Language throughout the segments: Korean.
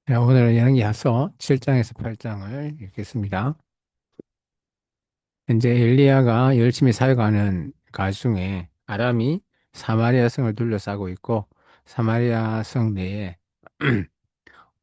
네, 오늘은 양기하서 7장에서 8장을 읽겠습니다. 현재 엘리야가 열심히 사역하는 가중에 아람이 사마리아 성을 둘러싸고 있고, 사마리아 성 내에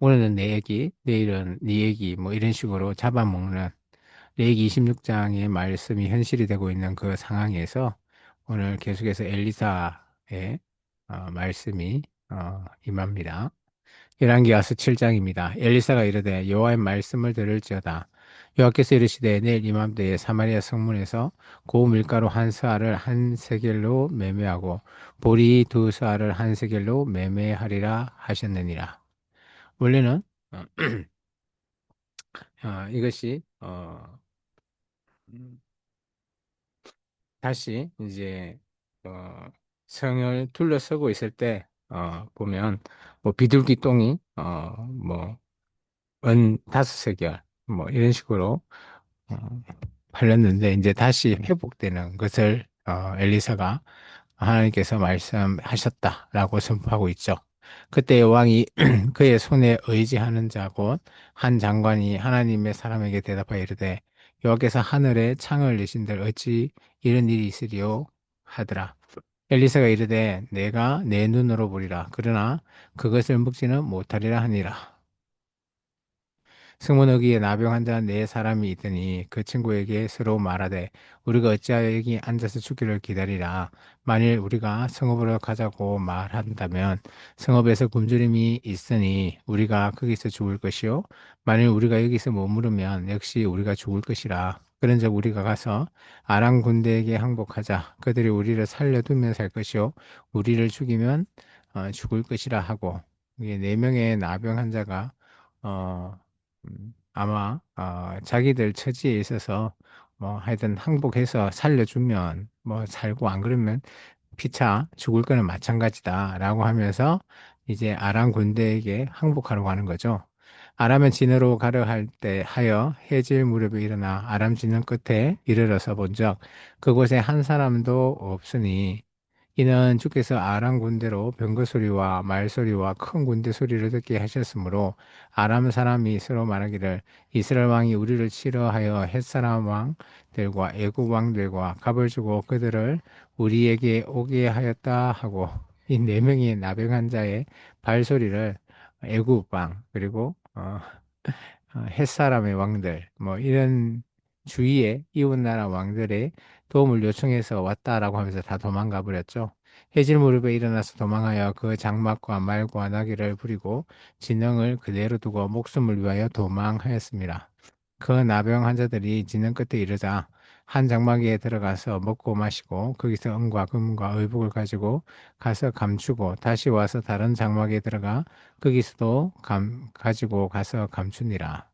오늘은 내 얘기, 내일은 네 얘기, 뭐 이런 식으로 잡아먹는 레위기 26장의 말씀이 현실이 되고 있는 그 상황에서 오늘 계속해서 엘리사의 말씀이 임합니다. 열왕기하서 7장입니다. 엘리사가 이르되 여호와의 말씀을 들을지어다. 여호와께서 이르시되 내일 이맘때에 사마리아 성문에서 고 밀가루 한 스아를 한 세겔로 매매하고 보리 두 스아를 한 세겔로 매매하리라 하셨느니라. 원래는 어, 이것이 음, 다시 이제 성을 둘러서고 있을 때 보면 뭐 비둘기 똥이 뭐 은 다섯 세겔 뭐 이런 식으로 어, 팔렸는데 이제 다시 회복되는 것을 엘리사가 하나님께서 말씀하셨다라고 선포하고 있죠. 그때 왕이 그의 손에 의지하는 자 곧 한 장관이 하나님의 사람에게 대답하여 이르되 여호와께서 하늘에 창을 내신들 어찌 이런 일이 있으리요 하더라. 엘리사가 이르되 내가 내 눈으로 보리라 그러나 그것을 먹지는 못하리라 하니라. 승문어기에 나병 환자 네 사람이 있더니 그 친구에게 서로 말하되 우리가 어찌하여 여기 앉아서 죽기를 기다리라. 만일 우리가 성읍으로 가자고 말한다면 성읍에서 굶주림이 있으니 우리가 거기서 죽을 것이요. 만일 우리가 여기서 머무르면 역시 우리가 죽을 것이라. 그런즉 우리가 가서 아람 군대에게 항복하자. 그들이 우리를 살려두면 살 것이요. 우리를 죽이면 죽을 것이라 하고 이게 네 명의 나병 환자가 어, 아마 자기들 처지에 있어서 뭐 하여튼 항복해서 살려주면 뭐 살고 안 그러면 피차 죽을 거는 마찬가지다라고 하면서 이제 아람 군대에게 항복하려고 하는 거죠. 아람은 진으로 가려 할 때 하여 해질 무렵에 일어나 아람 진영 끝에 이르러서 본즉 그곳에 한 사람도 없으니 이는 주께서 아람 군대로 병거 소리와 말 소리와 큰 군대 소리를 듣게 하셨으므로 아람 사람이 서로 말하기를 이스라엘 왕이 우리를 치러하여 햇사람 왕들과 애굽 왕들과 갑을 주고 그들을 우리에게 오게 하였다 하고 이 네 명의 나병한 자의 발소리를 애굽 왕 그리고 햇사람의 왕들 뭐 이런 주위의 이웃나라 왕들의 도움을 요청해서 왔다라고 하면서 다 도망가 버렸죠. 해질 무렵에 일어나서 도망하여 그 장막과 말과 나귀를 부리고 진영을 그대로 두고 목숨을 위하여 도망하였습니다. 그 나병 환자들이 진영 끝에 이르자 한 장막에 들어가서 먹고 마시고 거기서 은과 금과 의복을 가지고 가서 감추고 다시 와서 다른 장막에 들어가 거기서도 가지고 가서 감추니라.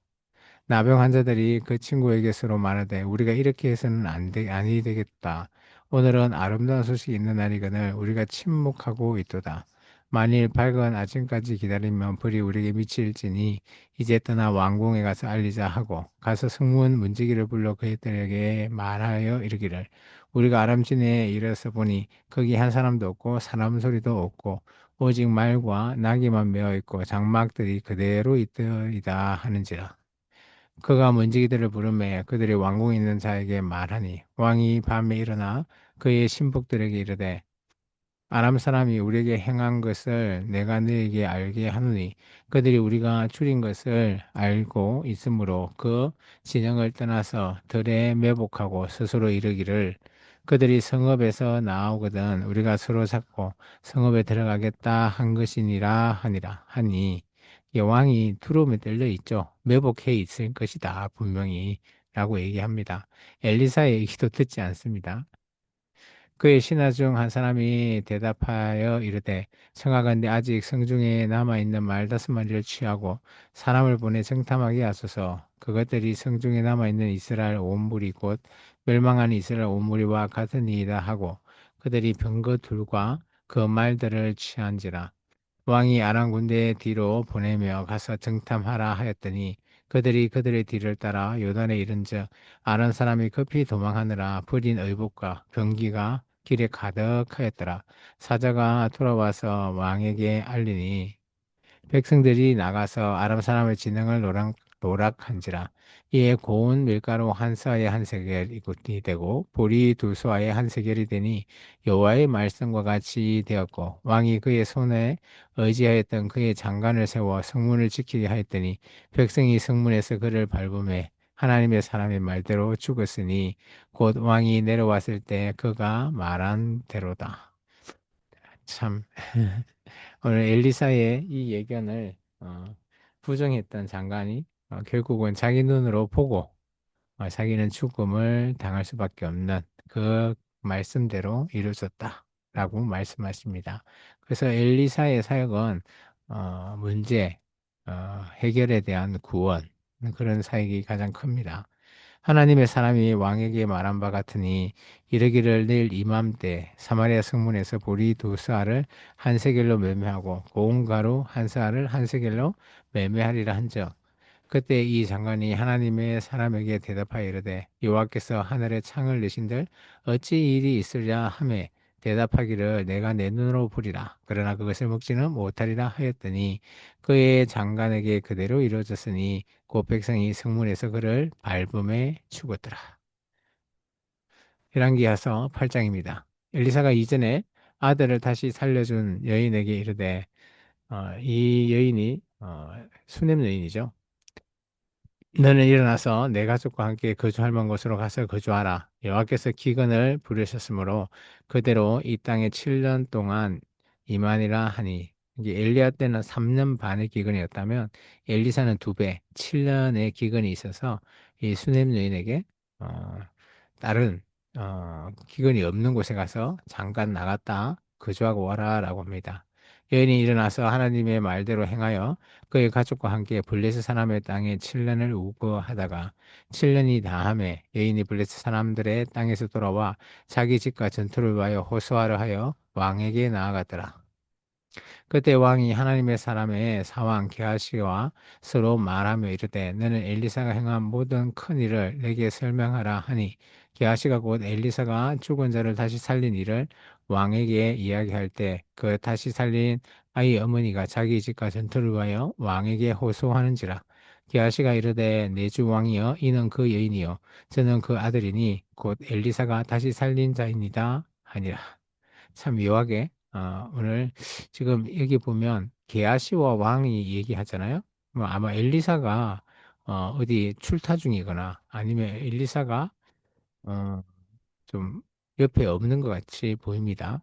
나병 환자들이 그 친구에게 서로 말하되 우리가 이렇게 해서는 아니 되겠다. 오늘은 아름다운 소식이 있는 날이거늘 우리가 침묵하고 있도다. 만일 밝은 아침까지 기다리면 벌이 우리에게 미칠지니 이제 떠나 왕궁에 가서 알리자 하고 가서 승문 문지기를 불러 그들에게 말하여 이르기를 우리가 아람진에 이르러서 보니 거기 한 사람도 없고 사람 소리도 없고 오직 말과 나귀만 메어 있고 장막들이 그대로 있더이다 하는지라. 그가 문지기들을 부르매 그들이 왕궁에 있는 자에게 말하니 왕이 밤에 일어나 그의 신복들에게 이르되 아람 사람이 우리에게 행한 것을 내가 너에게 알게 하노니 그들이 우리가 줄인 것을 알고 있으므로 그 진영을 떠나서 들에 매복하고 스스로 이르기를 그들이 성읍에서 나오거든 우리가 서로 잡고 성읍에 들어가겠다 한 것이니라 하니라 하니 여왕이 두려움에 떨려 있죠. 매복해 있을 것이다 분명히 라고 얘기합니다. 엘리사의 얘기도 듣지 않습니다. 그의 신하 중 한 사람이 대답하여 이르되 청하건대 아직 성중에 남아있는 말 다섯 마리를 취하고 사람을 보내 정탐하게 하소서. 그것들이 성중에 남아있는 이스라엘 온 무리 곧 멸망한 이스라엘 온 무리와 같은 이이다 하고 그들이 병거 둘과 그 말들을 취한지라. 왕이 아람 군대 뒤로 보내며 가서 정탐하라 하였더니 그들이 그들의 뒤를 따라 요단에 이른즉 아람 사람이 급히 도망하느라 버린 의복과 병기가 길에 가득하였더라. 사자가 돌아와서 왕에게 알리니 백성들이 나가서 아람 사람의 진영을 노락한지라. 이에 고운 밀가루 한 서에 한 세겔이 되고 보리 두 소아에 한 세겔이 되니 여호와의 말씀과 같이 되었고, 왕이 그의 손에 의지하였던 그의 장관을 세워 성문을 지키게 하였더니 백성이 성문에서 그를 밟음에 하나님의 사람의 말대로 죽었으니 곧 왕이 내려왔을 때 그가 말한 대로다. 참. 오늘 엘리사의 이 예견을 부정했던 장관이 결국은 자기 눈으로 보고 자기는 죽음을 당할 수밖에 없는 그 말씀대로 이루어졌다라고 말씀하십니다. 그래서 엘리사의 사역은 문제 해결에 대한 구원, 그런 사역이 가장 큽니다. 하나님의 사람이 왕에게 말한 바 같으니 이르기를 내일 이맘때 사마리아 성문에서 보리 두 스아를 한 세겔로 매매하고 고운 가루 한 스아를 한 세겔로 매매하리라 한즉, 그때 이 장관이 하나님의 사람에게 대답하여 이르되 여호와께서 하늘에 창을 내신들 어찌 일이 있으랴 하매 대답하기를 내가 내 눈으로 보리라 그러나 그것을 먹지는 못하리라 하였더니 그의 장관에게 그대로 이루어졌으니 곧 백성이 성문에서 그를 밟음에 죽었더라. 열왕기하서 8장입니다. 엘리사가 이전에 아들을 다시 살려준 여인에게 이르되 이 여인이 수넴 여인이죠. 너는 일어나서 내 가족과 함께 거주할 만한 곳으로 가서 거주하라. 여호와께서 기근을 부르셨으므로 그대로 이 땅에 7년 동안 임하니라 하니, 이게 엘리야 때는 3년 반의 기근이었다면 엘리사는 2배, 7년의 기근이 있어서 이 수넴 여인에게 어, 다른 기근이 없는 곳에 가서 잠깐 나갔다 거주하고 와라라고 합니다. 여인이 일어나서 하나님의 말대로 행하여 그의 가족과 함께 블레셋 사람의 땅에 7년을 우거하다가 7년이 다함에 여인이 블레셋 사람들의 땅에서 돌아와 자기 집과 전투를 위하여 호소하려 하여 왕에게 나아갔더라. 그때 왕이 하나님의 사람의 사왕 게하시와 서로 말하며 이르되 너는 엘리사가 행한 모든 큰 일을 내게 설명하라 하니, 게하시가 곧 엘리사가 죽은 자를 다시 살린 일을 왕에게 이야기할 때 그 다시 살린 아이 어머니가 자기 집과 전투를 위하여 왕에게 호소하는지라. 게하시가 이르되 내 주 왕이여 이는 그 여인이요 저는 그 아들이니 곧 엘리사가 다시 살린 자이니다 하니라. 참 묘하게 오늘 지금 여기 보면 게하시와 왕이 얘기하잖아요. 뭐 아마 엘리사가 어디 출타 중이거나 아니면 엘리사가 어, 좀 옆에 없는 것 같이 보입니다.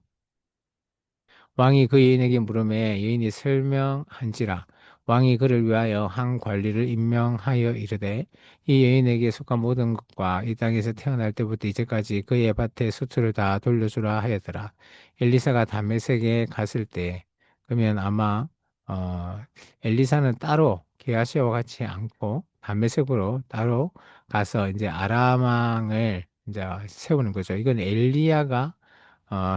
왕이 그 여인에게 물음에 여인이 설명한지라. 왕이 그를 위하여 한 관리를 임명하여 이르되 이 여인에게 속한 모든 것과 이 땅에서 태어날 때부터 이제까지 그의 밭의 수출을 다 돌려주라 하였더라. 엘리사가 다메섹에 갔을 때, 그러면 아마 어, 엘리사는 따로 게하시와 같이 않고 다메섹으로 따로 가서 이제 아람 왕을 이제 세우는 거죠. 이건 엘리야가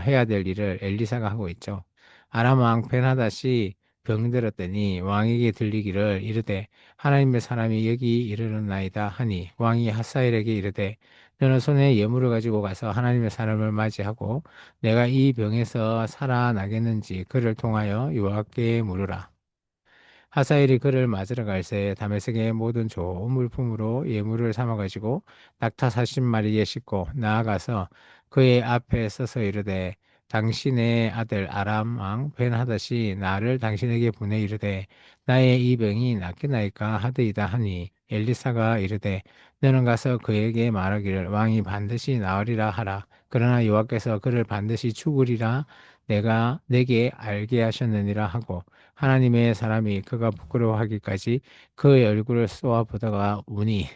해야 될 일을 엘리사가 하고 있죠. 아람 왕 베나다시 병들었더니 왕에게 들리기를 이르되 하나님의 사람이 여기 이르렀나이다 하니, 왕이 하사엘에게 이르되 너는 손에 예물을 가지고 가서 하나님의 사람을 맞이하고 내가 이 병에서 살아나겠는지 그를 통하여 여호와께 물으라. 하사엘이 그를 맞으러 갈새 다메섹의 모든 좋은 물품으로 예물을 삼아 가지고 낙타 40마리에 싣고 나아가서 그의 앞에 서서 이르되 당신의 아들 아람 왕 벤하닷이 나를 당신에게 보내 이르되 나의 이 병이 낫겠나이까 하더이다 하니, 엘리사가 이르되 너는 가서 그에게 말하기를 왕이 반드시 나으리라 하라. 그러나 여호와께서 그를 반드시 죽으리라 내가 내게 알게 하셨느니라 하고, 하나님의 사람이 그가 부끄러워하기까지 그의 얼굴을 쏘아보다가 우니.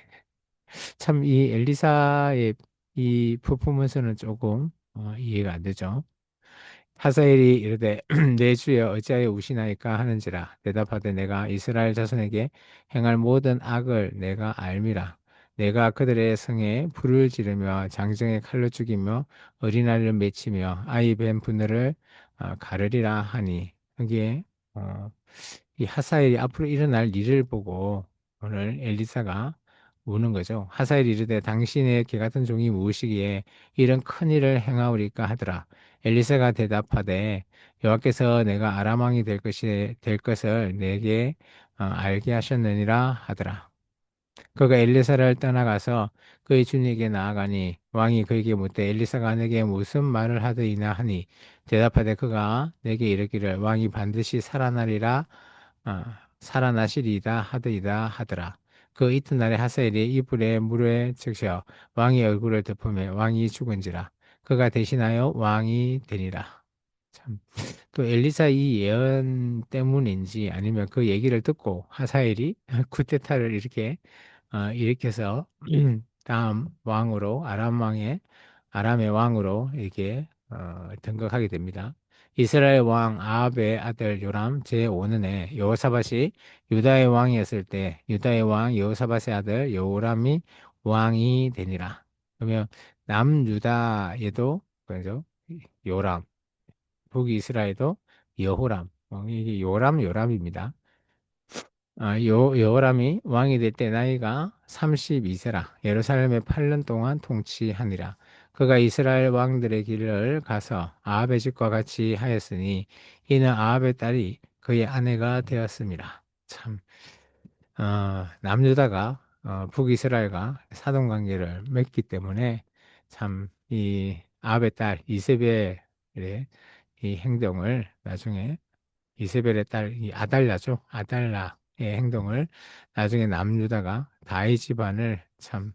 참 이 엘리사의 이 퍼포먼스는 조금 이해가 안 되죠. 하사엘이 이르되 내 주여 어찌하여 우시나이까 하는지라. 대답하되 내가 이스라엘 자손에게 행할 모든 악을 내가 알미라. 내가 그들의 성에 불을 지르며 장정에 칼로 죽이며 어린아이를 맺히며 아이 벤 분을 가르리라 하니, 여기에 어, 이 하사엘이 앞으로 일어날 일을 보고 오늘 엘리사가 우는 거죠. 하사엘이 이르되 당신의 개 같은 종이 무엇이기에 이런 큰 일을 행하오리까 하더라. 엘리사가 대답하되 여호와께서 내가 아람 왕이 될 것을 내게 알게 하셨느니라 하더라. 그가 엘리사를 떠나가서 그의 주님에게 나아가니 왕이 그에게 묻되 엘리사가 내게 무슨 말을 하더이나 하니 대답하되 그가 내게 이르기를 왕이 반드시 살아나리라 살아나시리이다 하더이다 하더라. 그 이튿날에 하사엘이 이불에 물에 적셔 왕의 얼굴을 덮으며 왕이 죽은지라 그가 대신하여 왕이 되니라. 참. 또 엘리사 이 예언 때문인지 아니면 그 얘기를 듣고 하사엘이 쿠데타를 이렇게 일으켜서 다음 왕으로 아람의 왕으로 이렇게 등극하게 됩니다. 이스라엘 왕 아합의 아들 요람 제5는 해 여호사밧이 유다의 왕이었을 때 유다의 왕 여호사밧의 아들 여호람이 왕이 되니라. 그러면 남유다에도 그죠? 요람, 북이스라엘도 여호람, 이게 요람입니다. 여호람이 왕이 될 때 나이가 32세라. 예루살렘에 8년 동안 통치하니라. 그가 이스라엘 왕들의 길을 가서 아합의 집과 같이 하였으니 이는 아합의 딸이 그의 아내가 되었습니다. 참, 남유다가 북이스라엘과 사돈 관계를 맺기 때문에 참 이 아합의 딸 이세벨의 이 행동을 나중에 이세벨의 딸, 이 아달랴죠. 아달라의 행동을 나중에 남유다가 다윗 집안을 참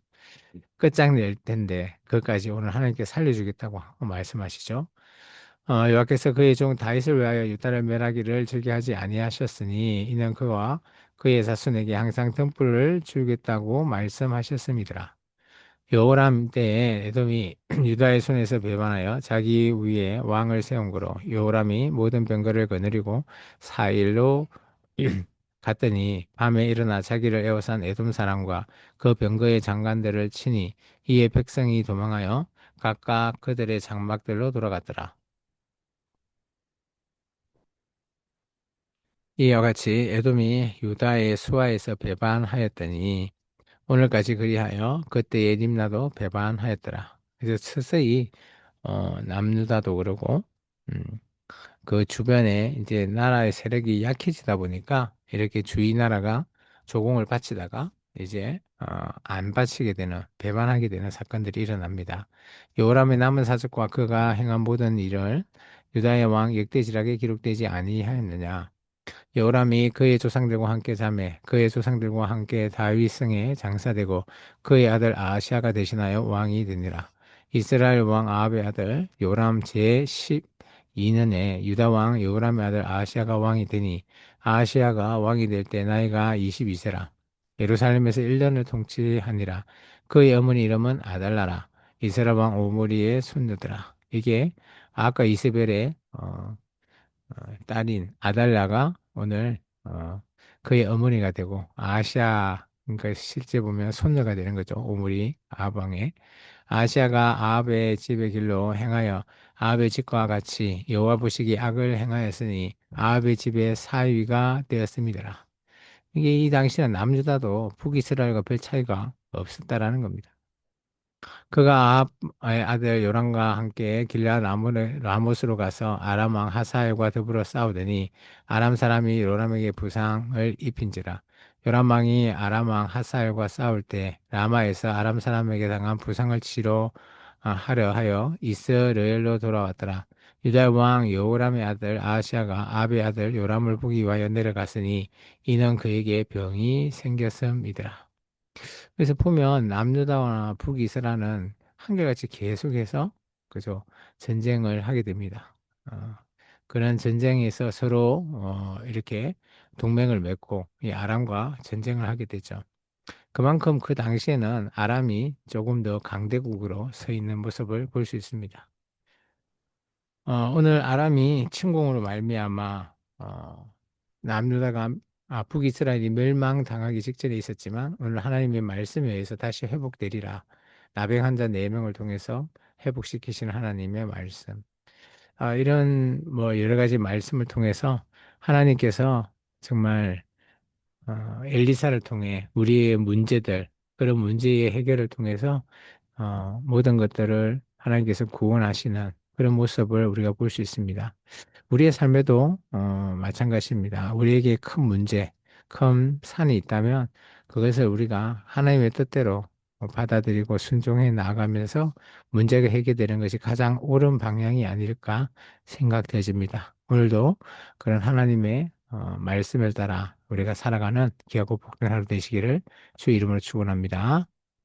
끝장낼 텐데 그것까지 오늘 하나님께 살려주겠다고 말씀하시죠. 여호와께서 그의 종 다윗을 위하여 유다를 멸하기를 즐겨하지 아니하셨으니 이는 그와 그의 자손에게 항상 등불을 주겠다고 말씀하셨습니다. 여호람 때에 에돔이 유다의 손에서 배반하여 자기 위에 왕을 세운 거로 여호람이 모든 병거를 거느리고 4일로 갔더니 밤에 일어나 자기를 에워싼 에돔 사람과 그 병거의 장관들을 치니 이에 백성이 도망하여 각각 그들의 장막들로 돌아갔더라. 이와 같이 에돔이 유다의 수하에서 배반하였더니 오늘까지 그리하여 그때의 림나도 배반하였더라. 그래서 서서히 남유다도 그러고 음, 그 주변에 이제 나라의 세력이 약해지다 보니까 이렇게 주위 나라가 조공을 바치다가 이제 안 바치게 되는 배반하게 되는 사건들이 일어납니다. 요람의 남은 사적과 그가 행한 모든 일을 유다의 왕 역대지락에 기록되지 아니하였느냐. 여호람이 그의 조상들과 함께 자매 그의 조상들과 함께 다윗성에 장사되고 그의 아들 아하시아가 대신하여 왕이 되니라. 이스라엘 왕 아합의 아들 요람 제12년에 유다 왕 여호람의 아들 아하시아가 왕이 되니 아하시아가 왕이 될 때 나이가 22세라. 예루살렘에서 1년을 통치하니라. 그의 어머니 이름은 아달라라. 이스라엘 왕 오므리의 손녀더라. 이게 아까 이세벨의 딸인 아달랴가 오늘 그의 어머니가 되고 아시아 그러니까 실제 보면 손녀가 되는 거죠. 오므리 아합 왕의 아시아가 아합의 집의 길로 행하여 아합의 집과 같이 여호와 보시기에 악을 행하였으니 아합의 집의 사위가 되었습니다. 이게 이 당시는 남유다도 북이스라엘과 별 차이가 없었다라는 겁니다. 그가 아합의 아들 요람과 함께 길라 라못으로 가서 아람 왕 하사엘과 더불어 싸우더니 아람 사람이 요람에게 부상을 입힌지라. 요람 왕이 아람 왕 하사엘과 싸울 때 라마에서 아람 사람에게 당한 부상을 치료하려 하여 이스라엘로 돌아왔더라. 유다 왕 여호람의 아들 아하시아가 아합의 아들 요람을 보기 위하여 내려갔으니 이는 그에게 병이 생겼음이더라. 그래서 보면 남유다나 북이스라엘은 한결같이 계속해서 그죠 전쟁을 하게 됩니다. 어, 그런 전쟁에서 서로 이렇게 동맹을 맺고 이 아람과 전쟁을 하게 되죠. 그만큼 그 당시에는 아람이 조금 더 강대국으로 서 있는 모습을 볼 수 있습니다. 오늘 아람이 침공으로 말미암아 남유다가 북이스라엘이 멸망당하기 직전에 있었지만 오늘 하나님의 말씀에 의해서 다시 회복되리라. 나병 환자 4명을 통해서 회복시키시는 하나님의 말씀. 이런 뭐 여러 가지 말씀을 통해서 하나님께서 정말 엘리사를 통해 우리의 문제들 그런 문제의 해결을 통해서 모든 것들을 하나님께서 구원하시는 그런 모습을 우리가 볼 수 있습니다. 우리의 삶에도 마찬가지입니다. 우리에게 큰 문제, 큰 산이 있다면 그것을 우리가 하나님의 뜻대로 받아들이고 순종해 나아가면서 문제가 해결되는 것이 가장 옳은 방향이 아닐까 생각되어집니다. 오늘도 그런 하나님의 말씀을 따라 우리가 살아가는 귀하고 복된 하루 되시기를 주 이름으로 축원합니다.